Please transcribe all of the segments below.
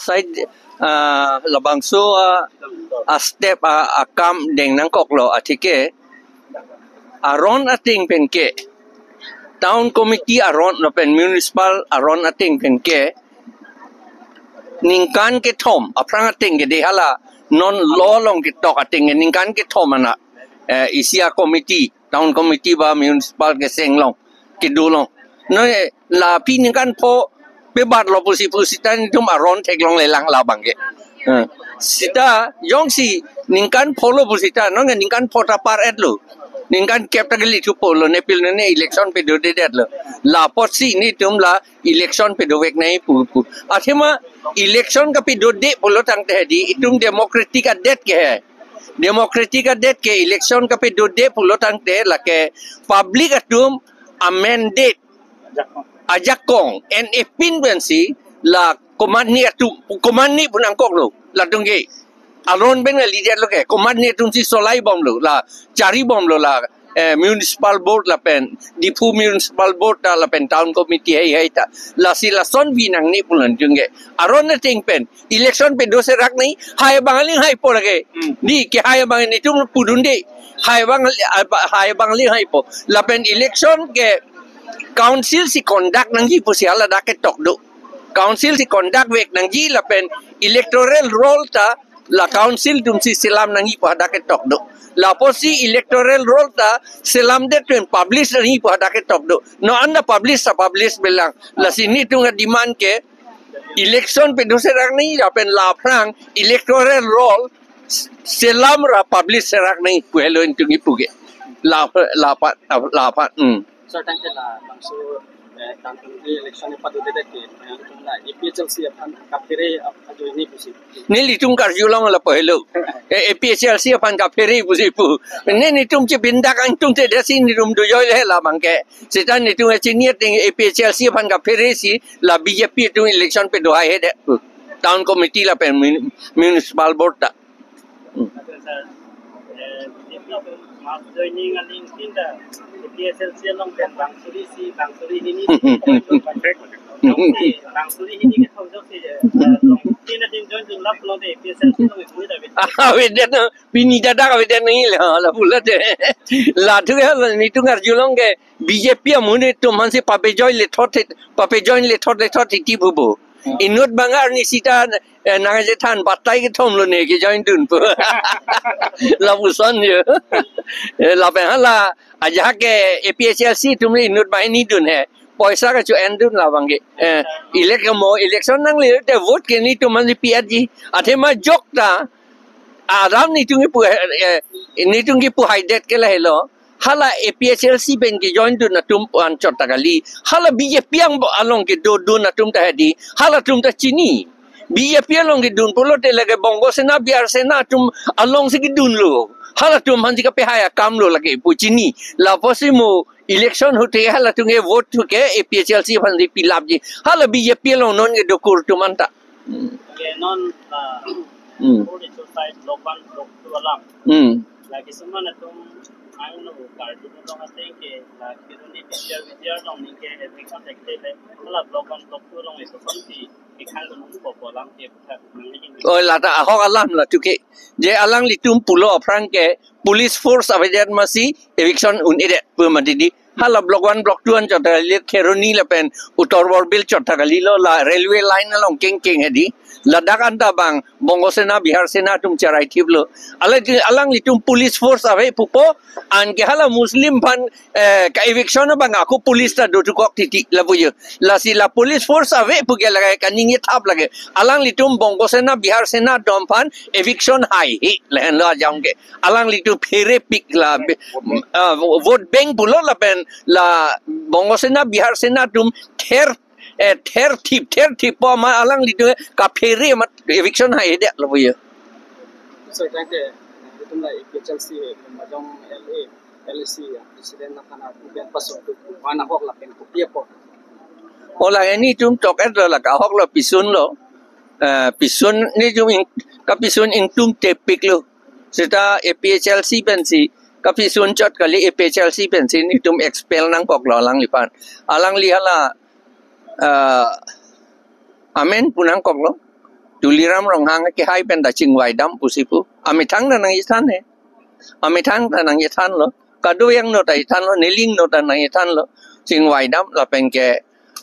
side labang so a step a kam deng nang kok lo atike aron ating penke town committee aron no pen municipal aron ating penke ningkan ke thom aprang ating ke dehala non law long ke tok ating ningkan ke thom ana isia committee town committee ba municipal ke senglong ke dulong no la pi ningkan po bebat lo pusi tan tum aron teklong lelang labang ke sita yong si ningkan polo pusita no ningkan pota par et lo ningkan capital itu polo nepil ne election pe do det lo la posi ni tum la election pe do wek nai pu athema election ka pe do de polo tang te di itum democratic adet ke hai democratic adet ke election ka pe do de polo tang te la ke public atum amended ajakong and epinvency la command ni punang kok lo la tungge alon ben leader lo ke command ni tum si solai bom lo la cari bom lo la municipal board la pen dipu municipal board la pen town committee hai ta la si la son vinang ni pulan tungge aron na ting pen election pe do se rak nei hai bangaling hai po lage ni ke hai bang ni tum pudunde hai bangaling hai po la pen election ke council si conduct nang ji posiala da ke tok do council si conduct wek nang ji la pen electoral roll ta la council tum si silam nang ji pada ke tok do la posi electoral roll ta silam de tuen publish nang ji pada ke tok do no anda publish belang la sini tung demand ke election pe do serang ni la pen la prang electoral roll silam ra publish serang ni pu hello tung ipuge la pa so tangke la bangso tantu election ni padu de ke tumla APHLC apan kapire ajo ini pusi ni litung kar julong la pahelo APHLC apan kapire pusi pu ni tum che bindak ang tum te desi ni tum do yoi le la mangke setan ni tum chini ting APHLC apan kapire si la BJP tum election pe do hai de town committee la pen municipal board ta joining and in the PSLC along the Bangsuri ini Bangsuri ini ke thau jok si na tin join lap lo de PSLC lo me pui da we den bini dada we den ni la pula de la thu ni tu ngar julong ke BJP amune to manse pape join le thot ti bubu inut bangar ni sita nangaje than batai ke thom lo ne ke join dun pu la busan ye la ben hala aja ke APHLC tumni inut bai ni dun hai paisa ka chu endun la bange election nang le te vote ke ni to man PRG athema jok ta aram ni tungi pu haidet ke la hello hala APHLC ben ke join dun tum an chota kali hala BJP ang along ke do na tum ta hadi hala tum ta chini BJP along ke dun polo te lage bongo sena biar sena tum along se ke dun lo hala tum hanji ka pe haya kam lo lage pu chini la posimo election hote hala tunge vote to ke APHLC hanji pilap ji hala BJP along non ke dokur tum anta non side lokan alam lagi semua tum ang no party no long ating ke la kiruni biar long ni ke election tekte la lokan long eso santi ikhang no po lang ke oi la ta hok alam la tuke je alang li tum pulo aprang ke police force avajan masi eviction un ide pumadidi hala block 1 block 2 an chota le kheroni la pen utor borbil chota gali lo la railway line along king hedi Ladakh anta bang Bongo Sena Bihar Sena tum charai thiblo alang li tum police force ave pupo an ke hala muslim pan ka eviction bang aku police ta do tu kok titi la buye la si la police force ave puge lagai kaning ye thap lage alang li tum Bongo Sena Bihar Sena dom pan eviction hai hi len la jang ke alang li tu phere pik la vote bank pulo la pen la Bongo Sena Bihar Sena tum ther tip po ma alang litu ka phere mat eviction hai de lo ye so thank you tum la HLC majong LC president na kana ben paso wana hok la pen ko pie po ola ni tum tok et la ka hok lo pisun lo pisun ni tum ka pisun in tum tepik lo seta APHLC ben si ka pisun chot kali APHLC ben si ni tum expel nang kok lo alang lipan alang li hala amen punang kok lo tuliram rong hang ke hai pen da ching wai dam pusipu ame thang na nang ithan he ame thang na nang ithan lo kadu yang no tai than lo neling no ta nang ithan lo ching wai dam la pen ke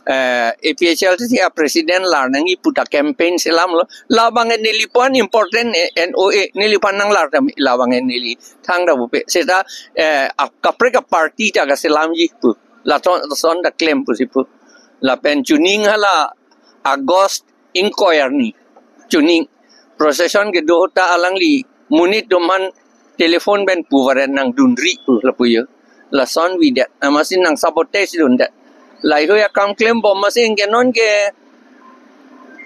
APHL si president la nang iputa campaign selam lo la bang nilipan important NOA nilipan nang la la bang nili thang da bu pe seta kapre ka party ta ka selam ji pu la son da claim pusipu la pen tuning hala August inquiry ni tuning procession ke do ta alang li munit doman telefon ben puwaran nang dunri pu la puyo la son widat amasin nang sabotage dun dat lai ho ya kam claim bom masin ke non ke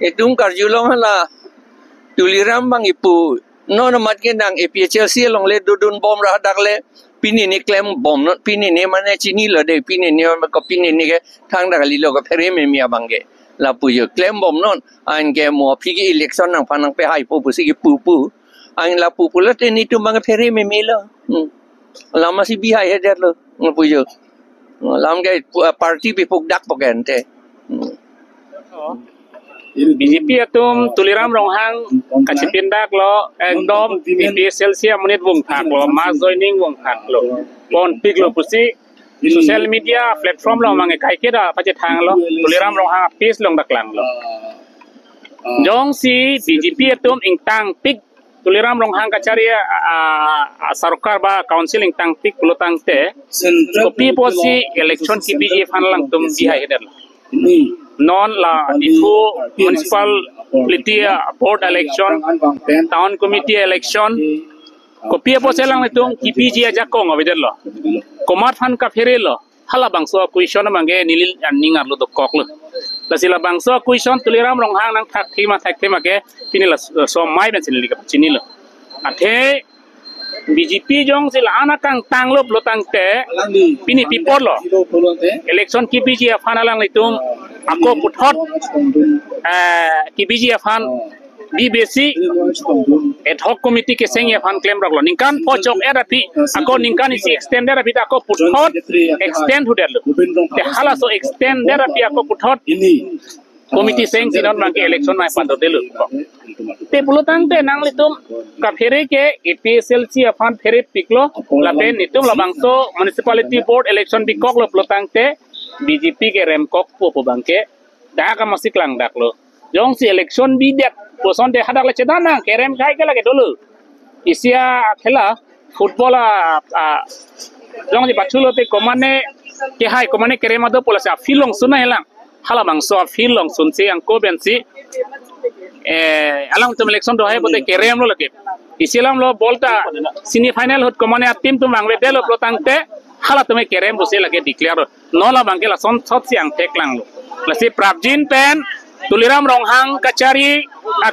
etung karjulong hala tuliram bang ipu non mat ke nang APHLC long le dudun bom rah dak le pini ni claim bom not pini ne mane chini lo de pini ni ko pini ni ke thang dak li lo ko phere me mia bangge la puyo claim bom non an ke mo phigi election nang panang pe hai pu si pu an la pu la te ni tu bang phere me me lo la masih bi hai head lo puyo lam ke party pe pok dak poken te BJP atum tuliram ronghang kachipin dak lo engdom APHLC menit wong thak lo mass joining wong thak lo pon pik lo pusi social media platform lo mangai kai ke da pache thang lo tuliram ronghang page long dak lang lo jong si BJP atum ingtang pik tuliram ronghang kacaria sarkar ba council ingtang pik pulutang te kopi posi election ki BJP hanlang tum bihai hedar non la difu municipal board election town committee election kopi poselang itung kipiji aja ko ngabedel lo komar fan ka ferelo hala bangso question mangi nilil ningar lo dokok lo la sila bangso question tuliram ronghang nang thak thima ke pini la so mai ben sinili ka chini lo athe BJP jong sila anak kang tanglop lo tangte pini pipor lo election kipiji afanalang itung ako puthot kipiji afan BBC ad hoc committee ke seng afan claim raklo ningkan pojok erapi ako ningkan isi extend erapi ako puthot extend hudelo te hala so extend erapi ako puthot committee seng sinon bangke election mai pando delu te pulutang te nang litum ka phere ke APHLC afan phere piklo la ben nitum la bangso municipality board election bikok lo pulutang te BJP ke remkok po bangke da ka masik lang dak lo jong si election bi dak poson de hadak le chedana ke rem kai ke lage dulu isia khela football jong di bachulo te komane ke hai komane ke remado polasa filong suna helang hala bangso filong sunsi angko bensi alang tum election do hai bote ke rem lo lage isilam lo bolta semi final hot komane tim tum bangwe delo protangte hala tume kerem bose lage declare no la bangke la son sot siang tek lang lo la si prabjin pen tuliram ronghang kachari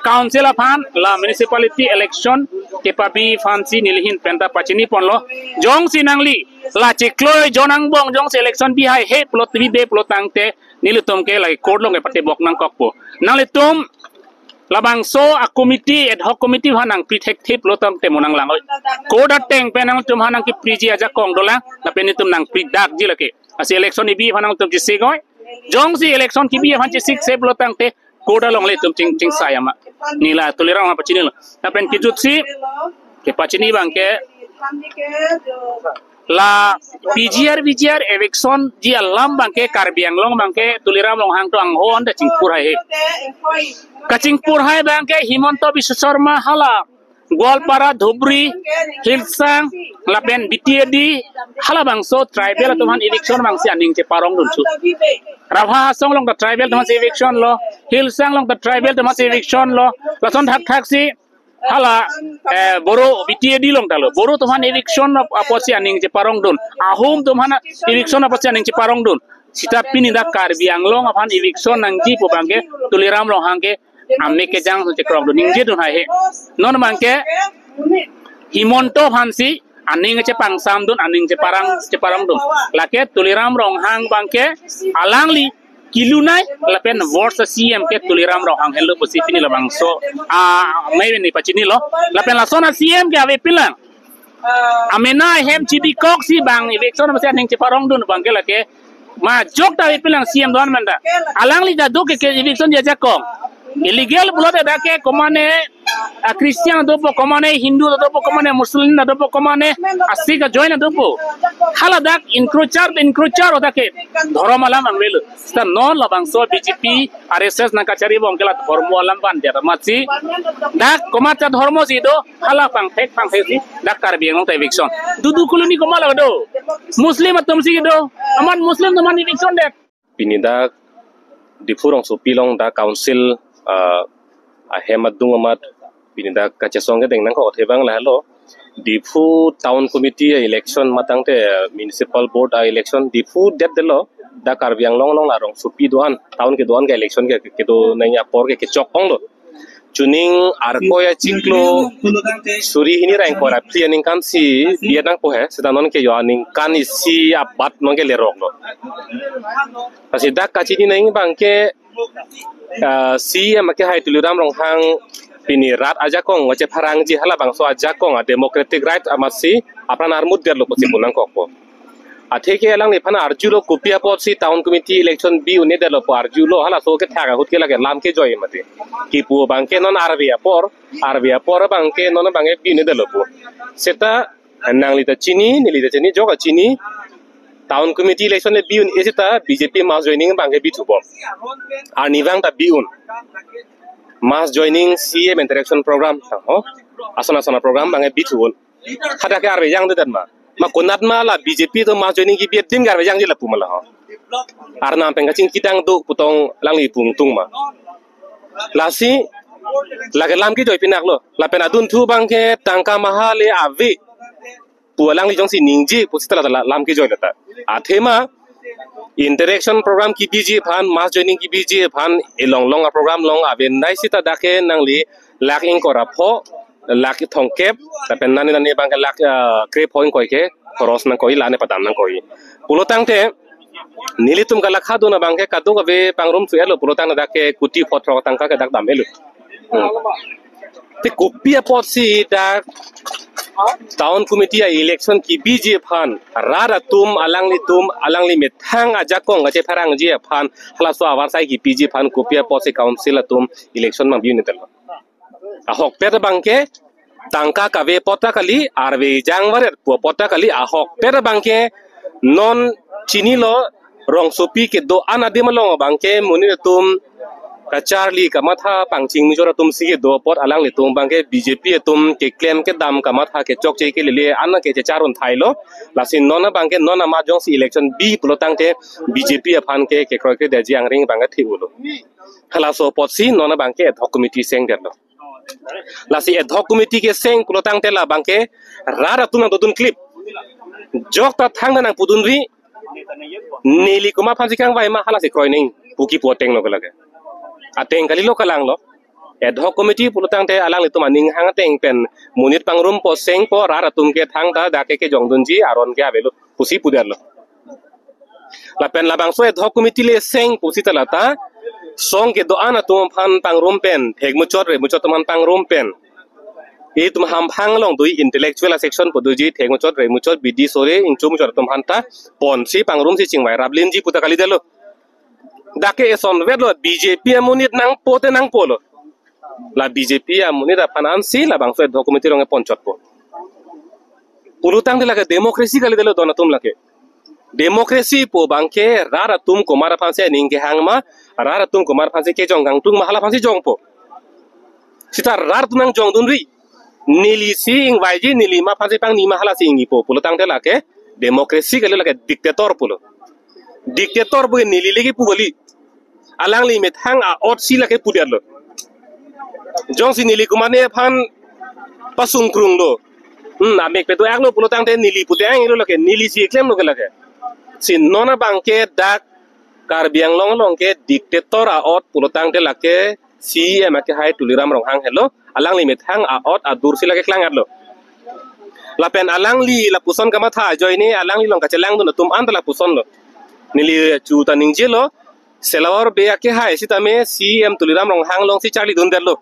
council afan la municipality election ke pabi fancy nilhin penta pachini ponlo jong sinangli la chikloi jonang bong jong election bi hai he plot bi be plotang te nilutum ke lagi code lo nge pate bok nang kokpo nang litum labang so a committee ad hoc committee hanang protective lotam te monang lang code teng penang tum hanang ki priji aja kong dola la penitum nang pridak jilake asi election ni bi hanang tum jisi goy jong si election ki bi han jisi se lotang te code long le tum ching sayama nila tulirang apa chini lo la pen ki jutsi ke pachini bangke la BJR election ji alam bangke karbiang long bangke tuliram long hang to ang ho anda chingpur hai Kacingpur hai bangke Himanto Biswa Sharma hala Gwalpara Dhubri Hilsang lapen BTD hala bangso tribal tuhan election bangsi aning ce parong dun su Rabha Song long the tribal tuhan election lo Hilsang long the tribal tuhan election lo lason thak si hala boro BTD long dalo boro tuhan election aposi aning ce parong dun ahum tuhan election aposi aning ce parong dun sita pini da karbiang long apan election nangji po bangke tuliram long hangke amme ke jang se krok do ningje dun hai non mangke Himanto Hansi aning ce pangsam dun aning ce parang dun lake tuliram rong hang bangke alangli kilunai lapen vote sa CM ke tuliram rong hang hello posisi ni labang so mai ni pachini lo lapen la sona CM ke ave pilang amena hem chibi kok si bang election ma se aning ce parang dun bangke lake ma jok ta ave pilang CM don manda alangli da do ke election dia jakong illegal blood dake komane Christian dopo komane Hindu dopo komane Muslim dopo komane Asika join dopo hala dak encroacher dake dhoramalam angwelu sta non labangso BJP RSS nakachari bongkela dhormalam ban dia machi dak komata dhormo jido hala pang fake si dak Karbi Anglong eviction dudu kuluni komala do Muslim atom si do aman Muslim teman eviction dek pinida difurong so pilong da council hemat dung amat pinida kachasong ke deng nang ko thebang la lo difu town committee election matang te municipal board election difu det delo da Karbi Anglong long la rong so pi doan town ke doan ke election ke do nanya por ke chok ong lo chuning arkoya ciklo suri hini rain kora plianing kan si bianang po he sedanon ke yoaning kan isi abat nong ke lerok lo pasida kachini nang bangke si amake hai tuliram rong hang pini rat aja kong wache parang ji hala bangso aja kong democratic right amasi apran armud der lo posi punang kokpo atheke alang ni phana arjulo kopia pot si town committee election bi une der lo po arjulo hala so ke thaga hut ke lage lam ke joy mate ki pu bangke non arbia por bangke non bange bi ne der lo po seta nang li ta chini ni li ta chini joga chini town committee election le bi un esita BJP mass joining bangke bi thubo ar niwang ta bi un mass joining CM interaction program ho asana program bange bi thubon khada ke arbe yang de ma konat ma la BJP to mass joining ki bi dim gar yang ji la pumala ho ar nam peng kaching kidang do putong langli pung tung ma lasi lage lam ki joy pinak lo la pena dun thu bangke tangka mahale ave pualang li jong si ningji pusitala lam ki joy lata athema interaction program ki biji phan mass joining ki biji phan elong program long aven nai sita dake nangli laking kora pho lak thongkep tapen nani bangka lak kre point koi ke cross nang koi lane padam nang koi pulotang te nilitum kala khadu na bangke kadu ka ve pangrum su elo pulotang na dake kuti photro tangka ke dak dam elu te kopia pot si da town committee election ki biji phan rara tum alangli methang aja kong aje pharang ji phan hala so awar sai ki biji phan kopia pot si council atum election ma bi ni tel ahok per bangke tangka kave pota kali arve jangwar pu pota kali ahok per bangke non chini lo rong sopi ke do anadim lo bangke muni tum kacharli kamatha pangching mijora tum si do pot alang le tum bangke BJP tum ke claim ke dam kamatha ke chok che ke le an ke charun thailo lasin nona bangke nona ma jong si election bi plotang te BJP aphan ke kroi ke de jiang ring bangka thiulo hala so pot si nona bangke ad hoc committee seng der lo lasi ad hoc committee ke seng plotang te la bangke rara tum dodun clip jok ta thang nang pudun ri nili kuma phansi kang vai ma hala se kroi ning puki poteng lo lage ateng kali lo kalang lo ad hoc committee pulutang te alang litu maning hang teng pen munit pangrum po seng po rara tum ke thang da dake ke jongdunji aron ke avelo pusi puder lo la pen labang so ad hoc committee le seng pusi talata song ke do ana tum phan pangrum pen thegmuchot re muchot man pangrum pen e tum ham phang long dui intellectual section poduji thegmuchot re muchot bidi sore ingchum chor tum hanta pon si pangrum si chingwai rablin ji puta kali delo dake eson vedlo BJP amunit nang pote nang polo la BJP amunit apanan si la bangso dokumenti ronge ponchot po pulutang de lage demokrasi kali delo donatum lake demokrasi po bangke rara tum komara phanse ningke hangma rara tum komara phanse ke jonggang tung mahala phanse jongpo sita rar tum nang jongdun ri nili si ing waiji nili ma phanse pang ni mahala si ingi po pulutang de lake demokrasi kali lage dictator polo dictator bo nili legi pugoli alang li methang a ot sila ke puder lo jong si nili kumane phan pasung krung lo na mek pe to ak lo pulotang te nili puteng lo lake nili si klem lo ke lake sin nona bangke dak Karbi Anglong long ke dictator a ot pulotang te lake si emake hai tuliram rong hang hello alang li methang a ot adur sila ke klangat lo lapen alang li la puson kama tha joy ni alang li long ka chelang do tum an la puson lo nili chu ta ningje lo selawar be ake hai sitame CM tuliram rong hang long si charli dun der lo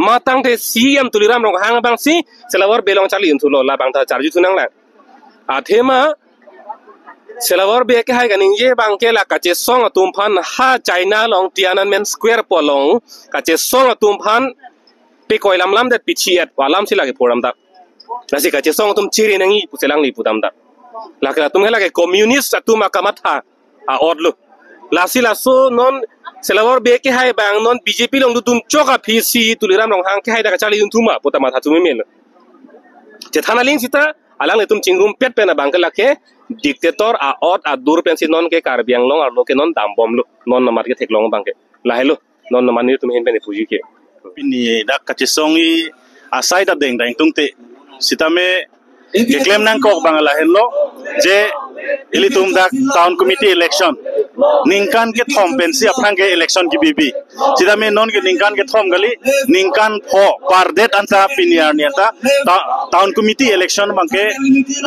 matang te CM tuliram rong hang bang si selawar be long charli un lo la bang tha charji tunang la athema selawar be ke hai ganing ye bang ke la ka che song atum phan ha China long Tiananmen Square polong ka che song atum phan pe koi lam dat pichiat walam sila ke poram dak la si ka che song atum chiri nangi puselang li putam dak la ka tum hela ke communist atum akamatha a odlu la si la so non selawar be ke hai bang non BJP long tum choka PC tuliram long hang ke hai da ka chali tuma potama tha tumi mel che thana ling sita alang letum chingrum pet pena bangkala ke dictator a ot a dur pensi non ke karbiang long ar lo ke non dam bom lo non namar ke thek long bangke lahelo non namani tum hin bene puji ke pini dak kachisongi asai da deng dang tungte sitame ke claim nang kok bangala hello je ilitum dak town committee election ningkan ke thom pensi apang ke election ki bibi sitame non ke ningkan ke thom gali ningkan pho par det anta piniar niata town committee election bangke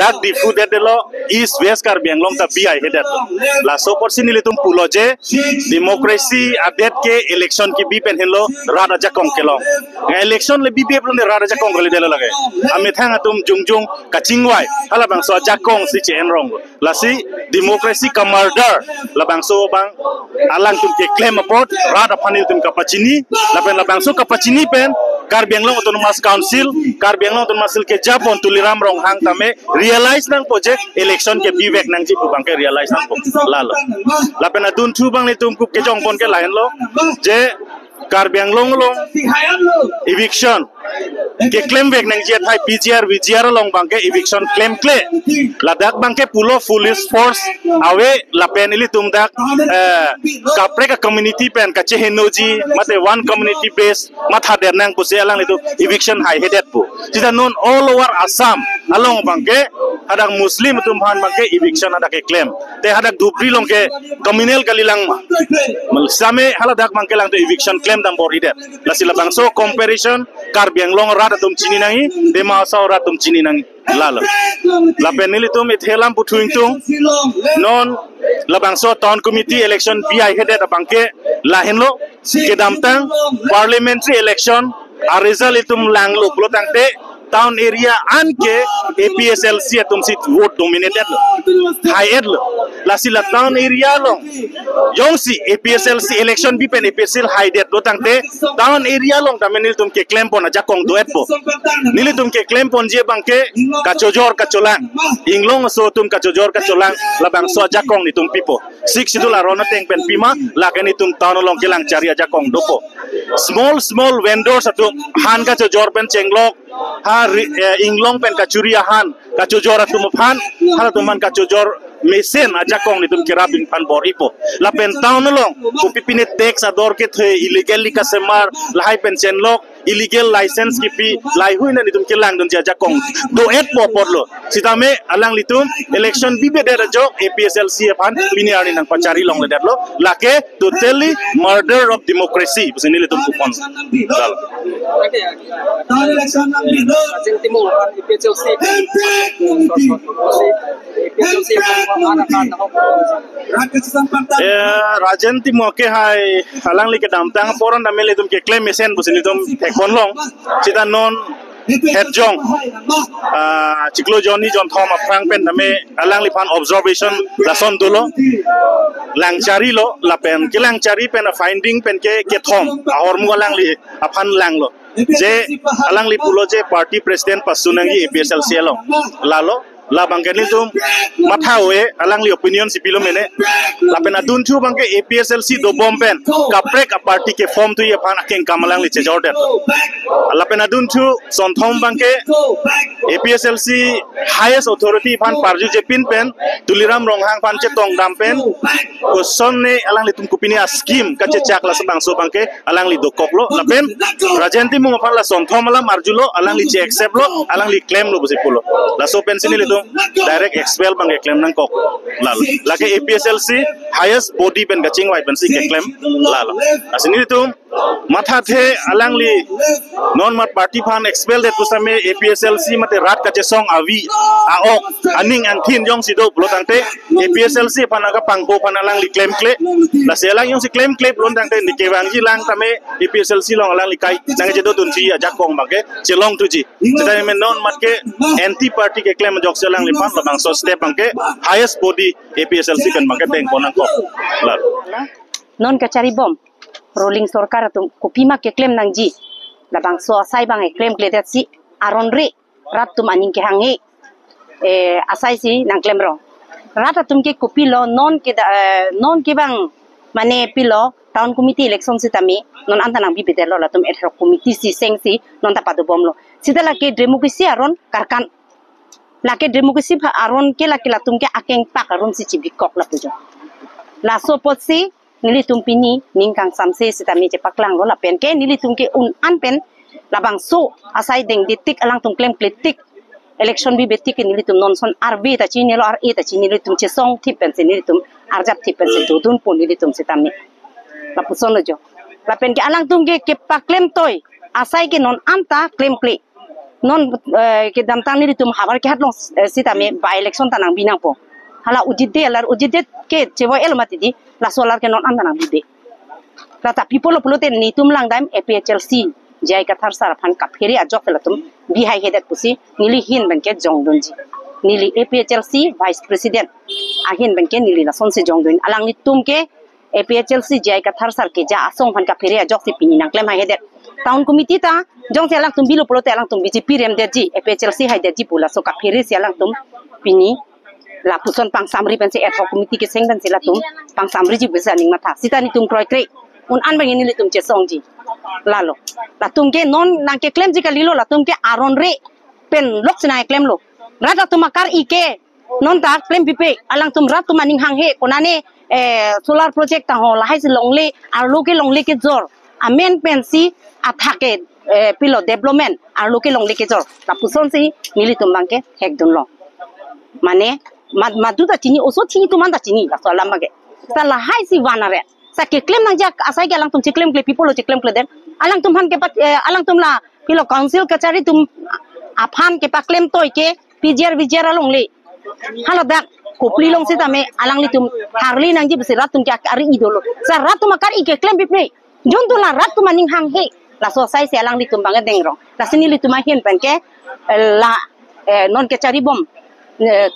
dak di fu det lo east west karbiang long ta bi hedet la so porsi nilitum pulo je democracy adet ke election ki bi pen hello rada jakong ke long election le bibi plone rada jakong gali delo lage ame thang atum jungjung kachingwai hala bang so jakong si chen rong la si democracy ka murder la bang so bang alang tum ke claim apot rada panil tum kapachini la bang so kapachini pen karbiang long autonomous council karbiang long autonomous ke japon tuliram rong hang tame realize nang project election ke bivek nang ji bang ke realize nang lalo la pen adun thu bang ni tum ku ke jong pon ke lain lo je karbiang long eviction ke claim vek nang je thai PGR VGR long bang ke eviction claim kle ladak bang ke pulo police force awe la pen ili tum dak kapre ka community pen ka chehenoji mate one community base matha der nang puse alang itu eviction high headed pu sida non all over Assam along bang ke hadak muslim tum han bang ke eviction hadak ke claim te hadak dupri long ke communal kalilang ma same haladak bang ke lang to eviction claim dam bor ide la sila bang so comparison karbiang long rada tum chini nangi de ma sa ora tum chini nangi lalo la penili tum ithelam putuing tung non la bang so town committee election bi headed bangke la henlo ke damtang parliamentary election a result itum lang lo blotangte town area anke APSLC atum sit vote dominated high ed la sila town area long yong si APSLC election bi pen APSL high det lotangte town area long tamenil tum ke claim pon aja kong duet po nili tum ke claim pon je bangke kachojor kacholang inglong so tum kachojor kacholang la bang so aja kong ni tum pipo 6 idula rona teng pen pima la kani tum town long kelang cari aja kong dopo small vendors atum han kachojor pen chenglok ha inglong pen kacuriahan kacujor atum phan hala tuman kacujor mesin aja kong nitum kirabing pan bor ipo la pen town long kupipine tax ador ke the illegal ka semar lahai pension lok illegal license ki pi lai huina nitum kilang dun aja kong do et po podlo sitame alang litum election bibe der jo APSLC phan piniari nang pacari long le derlo lake totally murder of democracy busini litum kupon dal Rajan Timur ke hai alang li ke damtang poran damel itum ke claim mesen busini tum tekon long cita non head jong ciklo Johnny John Thom aprang pen dame alang li pan observation la son dolo lang cari lo la pen ke lang cari pen finding pen ke thom ahor mu alang li apan lang lo je alang li pulo je party president pasunangi APSLC lo lalo la bangkeni tum mathawe alang li opinion sipilo mene la pena dun thu bangke APSLC do bomben kaprek a party ke form tu ye pan akeng kamalang li chejorden la pena dun thu son thom bangke APSLC highest authority pan parju je pin pen tuliram ronghang pan che tong dam pen ko son ne alang li tum kupini a scheme ka che chak la sabang so bangke alang li do koklo la pen rajenti mu pan la son thom la marjulo alang li che accept lo alang li claim lo busipulo la so pen sini li direct expel bang claim nang kok lalu lagi APSLC highest body pen gaching white pen si claim lalu asini itu matha the alang li non mat party phan expel det pusame APSLC mate rat kache song avi aok aning angthin jong sido blotangte APSLC panaga pangpo panalang li claim kle la selang yong si claim kle blon tangte ni kewangji lang tame APSLC long alang li kai nang je do tunji aja kong bage chelong tuji sedai men non mat ke anti party ke claim jok lang lipan labang so step bangke highest body APSLC pen bangke deng ponang ko lar non kacari bom rolling sorkar tum kopima ke claim nang ji labang so asai bang e claim kledet si aron re rat tum aning ke hangi asai si nang claim ro rat tum ke kopi lo non ke bang mane pilo town committee election si tami non anta nang bibite lo la tum et committee si seng si non ta padu bom lo sida la ke democracy aron karkan la ke democracy pha aron ke la tum ke akeng pak aron si chibikok la pujo la so pot si nili tumpini ningkang samse sitami je paklang lo la pen ke nili tumke un an pen labang so asai deng ditik alang tum claim kletik election bi betik nili tum non son rb ta chini lo re ta chini nili tum che song tip pen nili tum arjap tip pen dudun pun nili tum sitami la puson lo jo la pen ke alang tum ke pak claim toy asai ke non anta claim kle non ke damtang nili tum habar ke hatlong sitami ba election tanang binang po hala ujide ke cewa elmati di la solar ke non andana bibe la ta people polote ni tum lang daim APHLC jai ka thar sar phan ka pheri a jok la tum bi hai hedat pusi nili hin ban ke jongdonji nili APHLC vice president a hin ban ke nili la son se jongdon alang ni tum ke APHLC jai ka thar sar ke ja asong phan ka pheri a jok si pini nang klem hai hedat town committee ta jong se alang tum bilo polote alang tum BJP rem de ji APHLC hai de ji pula so ka pheri si alang tum pini la puson pang samri pen se ad hoc committee ke seng dan sila tum pang samri ji bisa ning mata sita ni tum kroi krei un an bang ni tum che song ji lalo la tum ke non nang ke claim ji ka lilo la tum ke aron re pen lok sina claim lo rata tum akar ike non ta claim pipe alang tum rat tum aning hang he konane solar project ta ho la hai si longle ar lo ke longle ke jor amen pen si athake pilo development ar lo ke longle ke jor la puson si mili tum bang ke hek dun lo mane madu ta chini oso chini tuman ta chini la so lamba ke sa la hai si wana re sa ke claim nang ja asai ke alang tum che claim kle people che claim kle den alang tum han ke pat alang tum la pilo council kachari tum aphan ke pa claim toy ke PGR VGR along le hala dak kopli long si tame alang li tum harli nang ji besi rat tum ke akari idolo sa rat tum akari ke claim pipe jon tu la rat tum aning hang he la so sai se alang li tum bang deng rong la sini li tum hin pen ke la non ke cari bom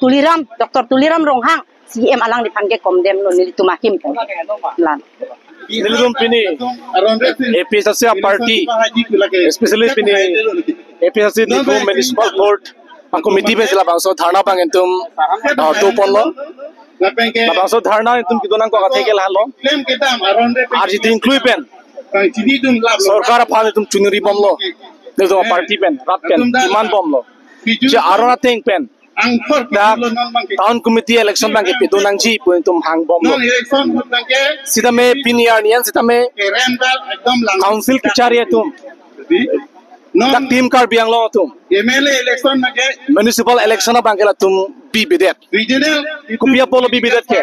Tuliram, Dr. Tuliram Ronghang, CM alang di panggil komdem lo nili tumakim lan. nilum pini APSLC party especially pini APSLC di municipal board ang committee pe sila bangso dharna pang entum to ponlo bangso dharna entum kidonang ko katheke lalo ar jiti include pen sarkar aphan entum chunuri bomlo nilum party pen rat pen iman bomlo je arona thing pen town committee election bang ke pedonang ji pun tum hang bom lo sida me piniar nian sida me council ki chariye tum tak team kar biang lo tum municipal election bang ke la tum bi bidet kupia polo bi bidet ke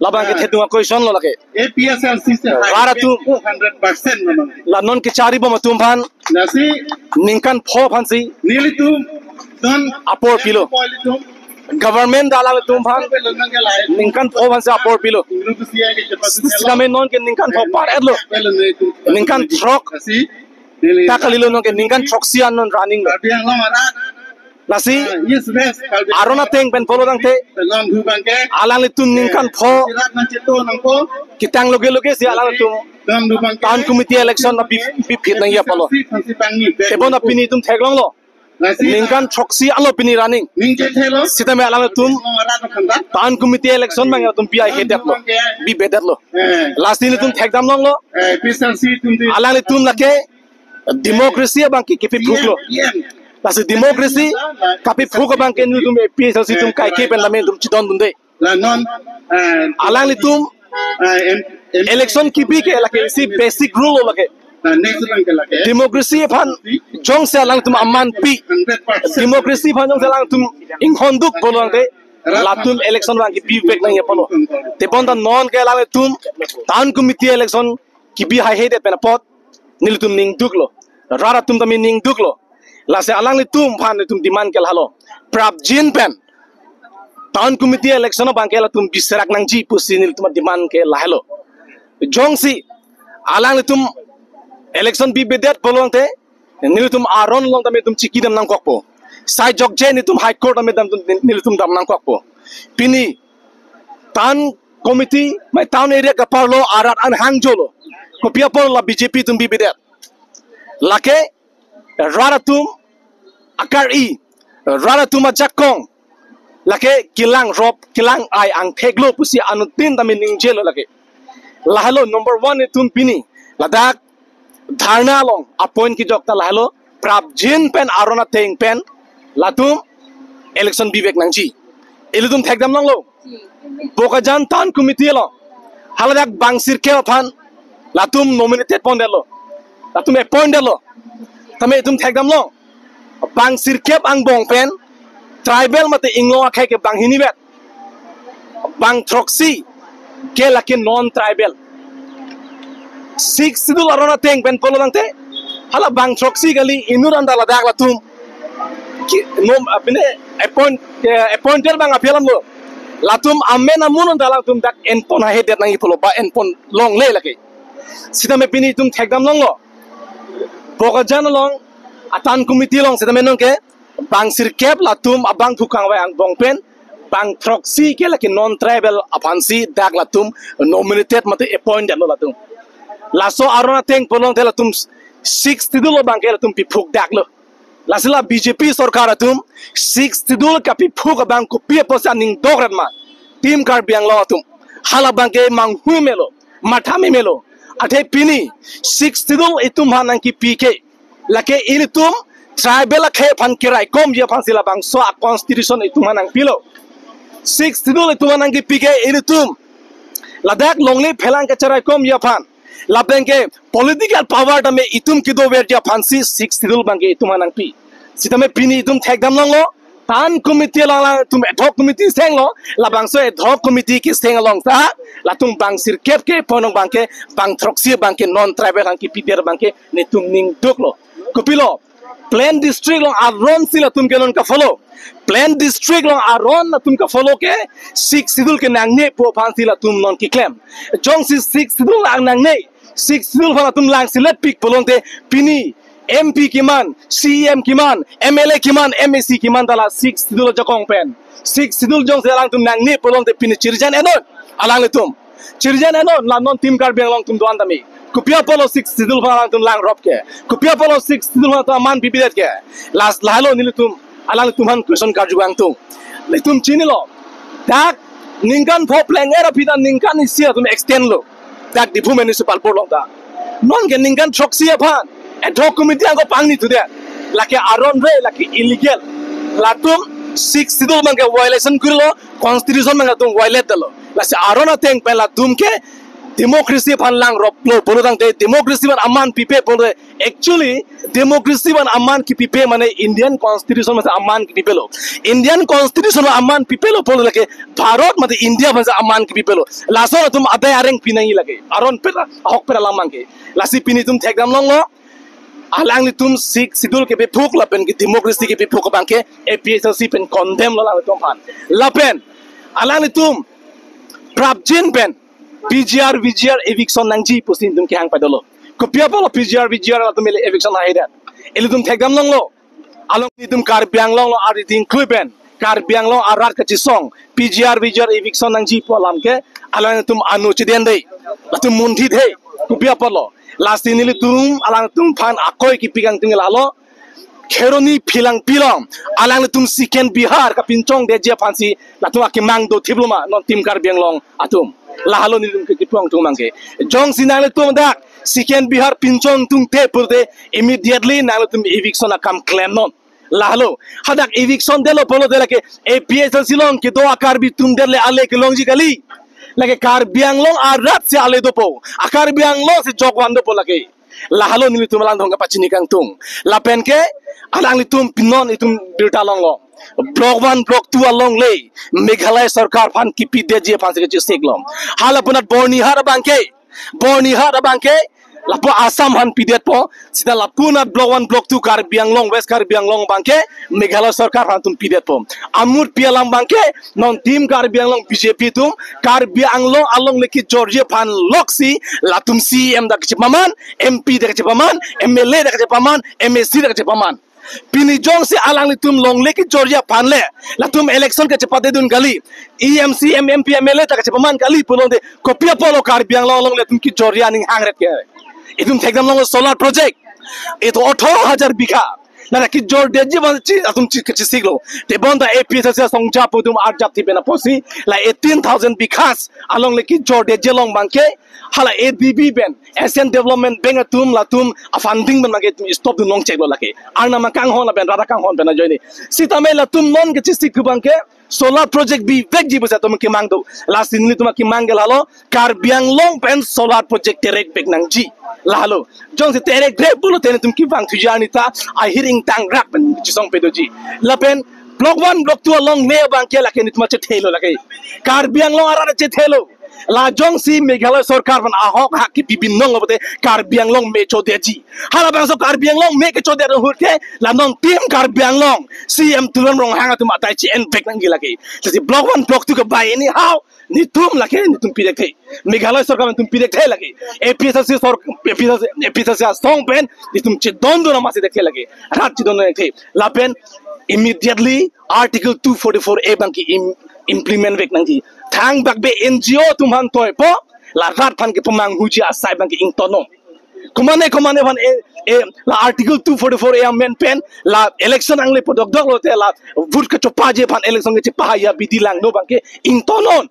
labang ke thedunga question lo lake APSLC se rara tum 100% la non ki chari bom tum phan nasi ningkan pho phan si nili tum don apor pilo government dalal tum phan ningkan pho phan se apor pilo sida me non ke ningkan pho par edlo ningkan truck takalilo non ke ningkan truck si anon running nasi arona teng pen polo dang te alang li tum ningkan pho kitang loge loge si alang tum town committee election na bi phit nang ya polo ebon apini tum theglong lo ningkan truck si alo pini running sida me alang tum town committee election bang tum pi ai hedet lo bi bedet lo last din tum thegdam long lo alang li tum lake democracy bang ki pi phuk lo Nasi demokrasi, tapi fuka bang kenu tum APSLC tum kai ke pen lamen tum chidon dunde. Alang li tum election kipi ke lake si basic rule lake. Demokrasi phan jong se alang tum amman pi. Demokrasi phan jong se alang tum inghonduk bolong te. Latum election bang kipi pek nang ye polo. Te bonda non ke alang tum town committee election kipi hai he de pen pot nil tum ning duk lo. Rara tum tamin ning duk lo. Lase alang li tum phan tum demand kel halo prap jin pen town committee election bang kel tum biserak nang ji pusinil tum demand ke lahalo jong si alang li tum election bi bedet bolong te nil tum aron long tame tum chikidam nang kokpo sai jok je ni tum high court amedam ni tum dam nang ko pini tan committee mai town area ka parlo arat an hangjolo ko pia por la BJP tum bi bidet lake raratum akar I raratum jakong lake kilang rob kilang ai ang theglo pusi anutin tamin ningjelo lake lahalo number 1 ni tum pini ladak dharna long appoint ki jok ta lahalo prabjin pen arona teng pen latum election bibek nangji eludum thekdam long lo bokajan tan committee lo haladak bangsir ke phan latum nominated pondelo latum appoint lo tame tum thekdam lo bangsir ke ang bong pen tribal mate inglo akhai ke bang hini bet bang troxy ke lakin non tribal 6 sidul arona teng pen polo langte hala bang troxy gali inuran dala dak latum nom apne appointed bang apelam lo latum amena munon dala tum dak enpon ha hedet nang ipolo ba enpon long le lake sita me pini tum thekdam long lo bokajan long atan committee long sita menong ke bang sirkep latum abang thukang wa ang bongpen bang proxy ke laki non tribal apansi dak latum nominated mate appointed lo latum laso arona teng polong tela tum 6 tidulo bang ke latum pipuk dak lo lasila BJP sarkar atum 6 tidul ka pipuk bang ko pia posa ning dograt ma tim kar biang lo atum hala bang ke mang hui melo mathami melo athe pini 6 tidul itum hanang ki pk lake ilitum tribal khe phan kirai kom je phan sila bang so constitution itum hanang pilo 6 tidul itum hanang ki pk ilitum ladak longli phelang ka charai kom ya phan labenge political power ta me itum kido wer ja phan si 6 tidul bangge itum hanang pi sitame pini itum thekdam long lo tan committee lang tum ad hoc committee seng lo labang so ad hoc committee ki seng long sa latung bang sirkep ke ponong bangke bang troxy bangke non tribal hang ki pider bangke ne tum ning dok lo kopilo plan district long aron sila tum ke non ka follow plan district long aron na tum ka follow ke 6 sidul ke nang ne po phan sila tum non ki claim jong si 6 sidul lang nang ne 6 sidul phan tum lang silat pik polong te pini MP kiman CM kiman MLA kiman MAC kiman dala 6 sidul jakong pen 6 sidul jong selang tum nang ne polong te pini chirjan enon alang le tum chirjan enon la non tim kar beng long tum doan dami kupia polo 6 sidul phan tum lang rob ke kupia polo 6 sidul phan man bibidet ke last lahalo nilutum alang tuman question kar jugang tum letum chini lo dak ningkan pho plan era pida ningkan isia tum extend lo dak dipu municipal board long da non ke ningkan troxy phan ad hoc committee ang ko pangni tu de lake aron re lake illegal latum 6 sidul man ke violation kurlo constitution man tum violate dalo lase aron ateng pela tum ke democracy phan lang rob lo bolodang te democracy ban aman pipe pole actually democracy ban aman ki pipe mane Indian constitution mase aman ki pipe lo Indian constitution aman pipe lo pole lake bharat mate India mase aman ki pipe lo laso tum abe areng pinai lage aron pera hok pera lamang ke lasi pini tum thekdam long lo alang ni tum 6 sidul ke be phuk lapen ki democracy ke be phuk bangke APSLC pen condemn lo la tum phan lapen alang ni tum prabjin pen PGR VGR eviction nangji pusin tum ki hang padolo kopia polo PGR VGR la tum eviction haida ele tum thegam long lo along ni tum kar biang long lo ari tin kluben kar biang long arar ka chi song PGR VGR eviction nangji polam ke alang tum anuchi den dei la tum munthi de kopia polo last ni tum alang tum phan akoi ki pigang ting lalo kheroni philang pilong alang tum siken bihar ka pinchong de je phansi la tum ki mang do thibluma non tim kar biang long atum lahalo ni dum ke tuang tung mangke jong sinale tum dak siken bihar pinchong tung te purde immediately nalo tum eviction akam claim non lahalo hadak eviction delo polo de lake APSLC long ke do akar bi tum derle ale ke long ji gali lake kar biang long arat se ale do po akar biang long se jogwan do po lake lahalo ni tum lang dong ka pachini kang tung lapen ke alang ni tum pinon itum bilta long lo block 1 block 2 along lay Meghalaya sarkar phan ki pide je phan se seglom hala punat borni har bangke lapo Assam han pidet po sida lapuna block 1 block 2 kar biang long west kar biang long bangke Meghalaya sarkar phan tum pidet po amur pialang bangke non tim kar biang long BJP tum kar biang long along leki George phan loksi latum CM dak chipaman MP dak chipaman MLA dak chipaman MSC dak chipaman pini jong si alang li tum long leki Georgia panle la tum election ke cepate dun gali EMC MMP MLA ta ke cepaman gali pulon de kopia polo Karbiang long le tum ki Georgia ning hangret ke itum thekdam long solar project itu 18,000 bikha na ki jor de jiban chi atum chi ke siglo te bonda APS se songja pudum arjap thi bena posi la 18,000 bikhas along le ki jor de jelong bangke hala ADB ben Asian Development Bank atum latum funding ben mage stop du nong check lo lake arna makang hon ben rada kang hon ben joini sitame latum non ke chi ku bangke solar project bi vek ji basa tum ki mang do last ni tum ki mangel halo Karbiang long pen solar project terek bek nang ji lalo jong se terek grep bulu tene tum ki bang tujani ta I hearing tang rap ben chi song pedoji lapen block 1 block 2 along ne bangke lake ni tum che thelo lake Karbiang long ara che thelo la jong si Meghalaya sarkar ban ahok hak ki bibin nong obote Karbiang long me chodeji hala bang so Karbiang long me ke chode hurke la non team Karbiang long CM tulan rong hanga tum atai chi en bek nang lagi jadi block 1 block 2 ke bai ni how ni tum lake ni tum pidek thai Meghalaya sarkar tum pidek thai lagi APS song pen ni tum che don don ma se dekhe lagi rat chi don thai la pen immediately article 244A bang ki implement vek nang ji thang bak be NGO tumhan toy po la rat phan ke pamang huji asai bang ke ing tono kumane van la article 244 amendment pen la election angle podok dok lo te la vote ke chopa je phan election ke pa ya bidilang no bang ke ing tonon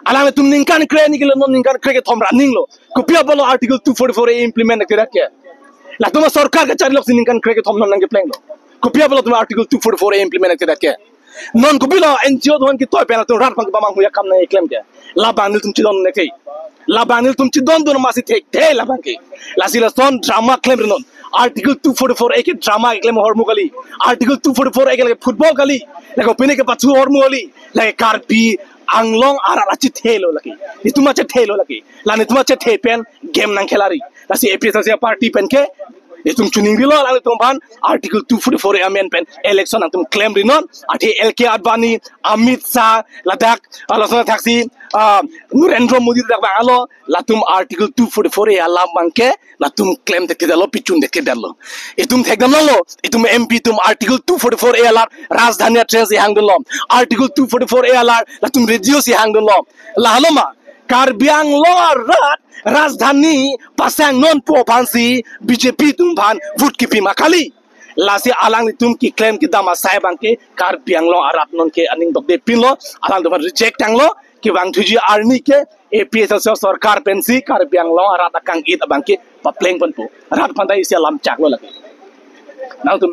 alang tum ningkan kre ni ke non ningkan kre ke thom running lo kupia bolo article 244 implement ke rak la tuma sarkar ke chari lok ningkan kre ke thom non nang ke pleng lo kupia bolo tuma article 244 implement ke rak non kubila NGO don ki toy pena to rat pang bamang huya kam na claim ke la banil tum chidon ne kai la banil tum chidon don ma si thek the la bang ke la sila son drama claim non article 244 ek drama claim hormu gali article 244 ek football gali la ko pene ke pachu hormu gali la karpi anglong ara rachi thelo laki ni tuma che thelo laki la ni tuma che the pen game nang khelari la si APS se party pen ke itum chuning bilo la tum ban article 244 amendment election tum claim rinon ati LK Advani Amit Shah Ladakh alosona thaksi Narendra Modi dak alo latum article 244 ala bangke latum claim de kedalo pichun de kedalo itum thekdam lo itum MP tum article 244 ala rajdhani train si hangdon lo article 244 ala latum radio si hangdon lo la haloma Karbiang lo rat Rajdhani pasang non po pansi BJP tum ban vote ki pima kali lasi alang ni tum ki claim ki dama sai bang ke Karbiang lo arat non ke aning dok de pin lo alang do reject ang lo ki bang thuji army ke APS sarkar pensi Karbiang lo arat akang it bang ke pa pleng pon po arat pandai sia lam chak lo lagi now